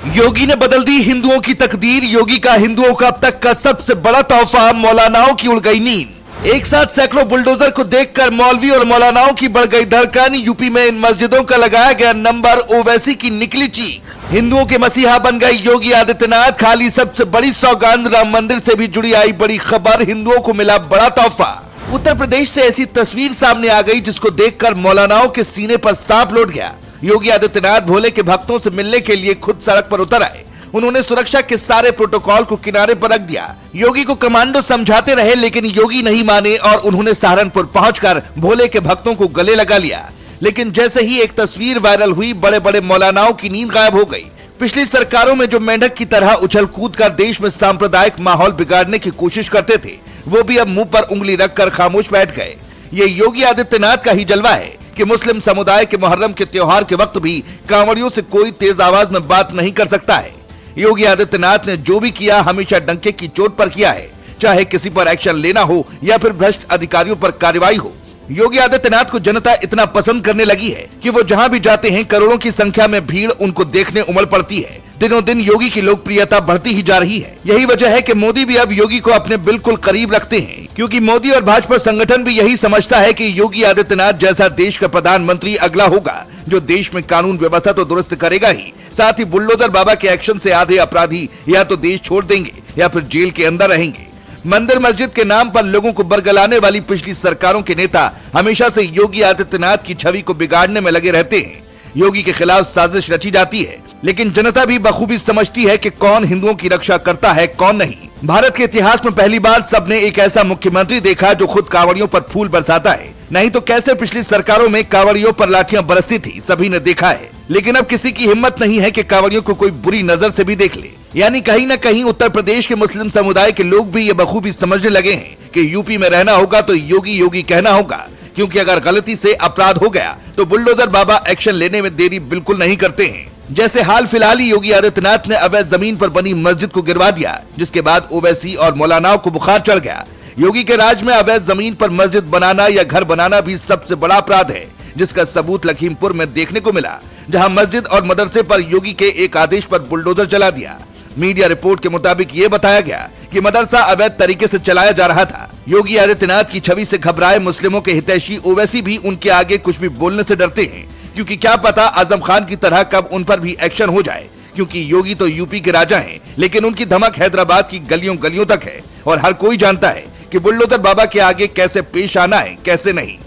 योगी ने बदल दी हिंदुओं की तकदीर। योगी का हिंदुओं का अब तक का सबसे बड़ा तोहफा, मौलानाओं की उड़ गई नींद। एक साथ सैकड़ों बुलडोजर को देखकर मौलवी और मौलानाओं की बढ़ गई धड़कन। यूपी में इन मस्जिदों का लगाया गया नंबर, ओवैसी की निकली चीख। हिंदुओं के मसीहा बन गए योगी आदित्यनाथ। खाली सबसे बड़ी सौगांध, राम मंदिर से भी जुड़ी आई बड़ी खबर, हिंदुओं को मिला बड़ा तोहफा। उत्तर प्रदेश से ऐसी तस्वीर सामने आ गई जिसको देखकर मौलानाओं के सीने पर सांप लौट गया। योगी आदित्यनाथ भोले के भक्तों से मिलने के लिए खुद सड़क पर उतर आए। उन्होंने सुरक्षा के सारे प्रोटोकॉल को किनारे पर रख दिया। योगी को कमांडो समझाते रहे लेकिन योगी नहीं माने और उन्होंने सहारनपुर पहुंचकर भोले के भक्तों को गले लगा लिया। लेकिन जैसे ही एक तस्वीर वायरल हुई, बड़े बड़े मौलानाओं की नींद गायब हो गई। पिछली सरकारों में जो मेंढक की तरह उछल कूद कर देश में सांप्रदायिक माहौल बिगाड़ने की कोशिश करते थे, वो भी अब मुंह पर उंगली रखकर खामोश बैठ गए। ये योगी आदित्यनाथ का ही जलवा है कि मुस्लिम समुदाय के मुहर्रम के त्योहार के वक्त भी कांवड़ियों से कोई तेज आवाज में बात नहीं कर सकता है। योगी आदित्यनाथ ने जो भी किया हमेशा डंके की चोट पर किया है, चाहे किसी पर एक्शन लेना हो या फिर भ्रष्ट अधिकारियों पर कार्रवाई हो। योगी आदित्यनाथ को जनता इतना पसंद करने लगी है कि वो जहां भी जाते हैं करोड़ों की संख्या में भीड़ उनको देखने उमड़ पड़ती है। दिनों दिन योगी की लोकप्रियता बढ़ती ही जा रही है। यही वजह है कि मोदी भी अब योगी को अपने बिल्कुल करीब रखते हैं, क्योंकि मोदी और भाजपा संगठन भी यही समझता है कि योगी आदित्यनाथ जैसा देश का प्रधानमंत्री अगला होगा, जो देश में कानून व्यवस्था तो दुरुस्त करेगा ही, साथ ही बुलडोजर बाबा के एक्शन से आधे अपराधी या तो देश छोड़ देंगे या फिर जेल के अंदर रहेंगे। मंदिर मस्जिद के नाम पर लोगों को बरगलाने वाली पिछली सरकारों के नेता हमेशा से योगी आदित्यनाथ की छवि को बिगाड़ने में लगे रहते हैं। योगी के खिलाफ साजिश रची जाती है, लेकिन जनता भी बखूबी समझती है कि कौन हिंदुओं की रक्षा करता है, कौन नहीं। भारत के इतिहास में पहली बार सबने एक ऐसा मुख्यमंत्री देखा जो खुद कांवड़ियों पर फूल बरसाता है। नहीं तो कैसे पिछली सरकारों में कांवड़ियों पर लाठियां बरसती थी, सभी ने देखा है। लेकिन अब किसी की हिम्मत नहीं है कि कांवड़ियों को कोई बुरी नजर से भी देख ले। यानी कहीं न कहीं उत्तर प्रदेश के मुस्लिम समुदाय के लोग भी ये बखूबी समझने लगे हैं कि यूपी में रहना होगा तो योगी योगी कहना होगा, क्योंकि अगर गलती से अपराध हो गया तो बुलडोजर बाबा एक्शन लेने में देरी बिल्कुल नहीं करते हैं। जैसे हाल फिलहाल ही योगी आदित्यनाथ ने अवैध जमीन पर बनी मस्जिद को गिरवा दिया, जिसके बाद ओवैसी और मौलानाओं को बुखार चढ़ गया। योगी के राज में अवैध जमीन पर मस्जिद बनाना या घर बनाना भी सबसे बड़ा अपराध है, जिसका सबूत लखीमपुर में देखने को मिला, जहां मस्जिद और मदरसे पर योगी के एक आदेश पर बुलडोजर चला दिया। मीडिया रिपोर्ट के मुताबिक ये बताया गया कि मदरसा अवैध तरीके से चलाया जा रहा था। योगी आदित्यनाथ की छवि से घबराए मुस्लिमों के हितैषी ओवैसी भी उनके आगे कुछ भी बोलने से डरते हैं, क्योंकि क्या पता आजम खान की तरह कब उन पर भी एक्शन हो जाए। क्योंकि योगी तो यूपी के राजा हैं, लेकिन उनकी धमक हैदराबाद की गलियों गलियों तक है और हर कोई जानता है कि बुलडोजर बाबा के आगे कैसे पेश आना है, कैसे नहीं।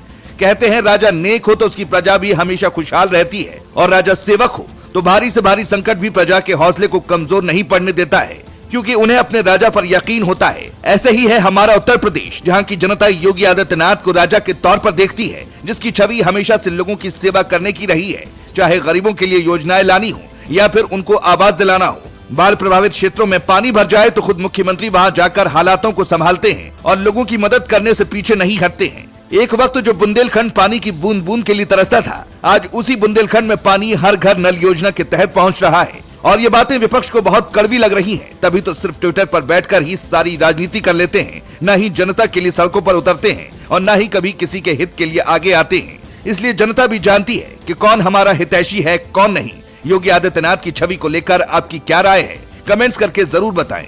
कहते हैं राजा नेक हो तो उसकी प्रजा भी हमेशा खुशहाल रहती है, और राजा सेवक हो तो भारी से भारी संकट भी प्रजा के हौसले को कमजोर नहीं पड़ने देता है, क्योंकि उन्हें अपने राजा पर यकीन होता है। ऐसे ही है हमारा उत्तर प्रदेश, जहां की जनता योगी आदित्यनाथ को राजा के तौर पर देखती है, जिसकी छवि हमेशा से लोगों की सेवा करने की रही है, चाहे गरीबों के लिए योजनाएं लानी हो या फिर उनको आवास दिलाना हो। बाढ़ प्रभावित क्षेत्रों में पानी भर जाए तो खुद मुख्यमंत्री वहां जाकर हालातों को संभालते हैं और लोगों की मदद करने से पीछे नहीं हटते हैं। एक वक्त जो बुंदेलखंड पानी की बूंद बूंद के लिए तरसता था, आज उसी बुंदेलखंड में पानी हर घर नल योजना के तहत पहुंच रहा है। और ये बातें विपक्ष को बहुत कड़वी लग रही हैं, तभी तो सिर्फ ट्विटर पर बैठकर ही सारी राजनीति कर लेते हैं, न ही जनता के लिए सड़कों पर उतरते हैं और न ही कभी किसी के हित के लिए आगे आते हैं। इसलिए जनता भी जानती है कि कौन हमारा हितैषी है, कौन नहीं। योगी आदित्यनाथ की छवि को लेकर आपकी क्या राय है, कमेंट्स करके जरूर बताएं।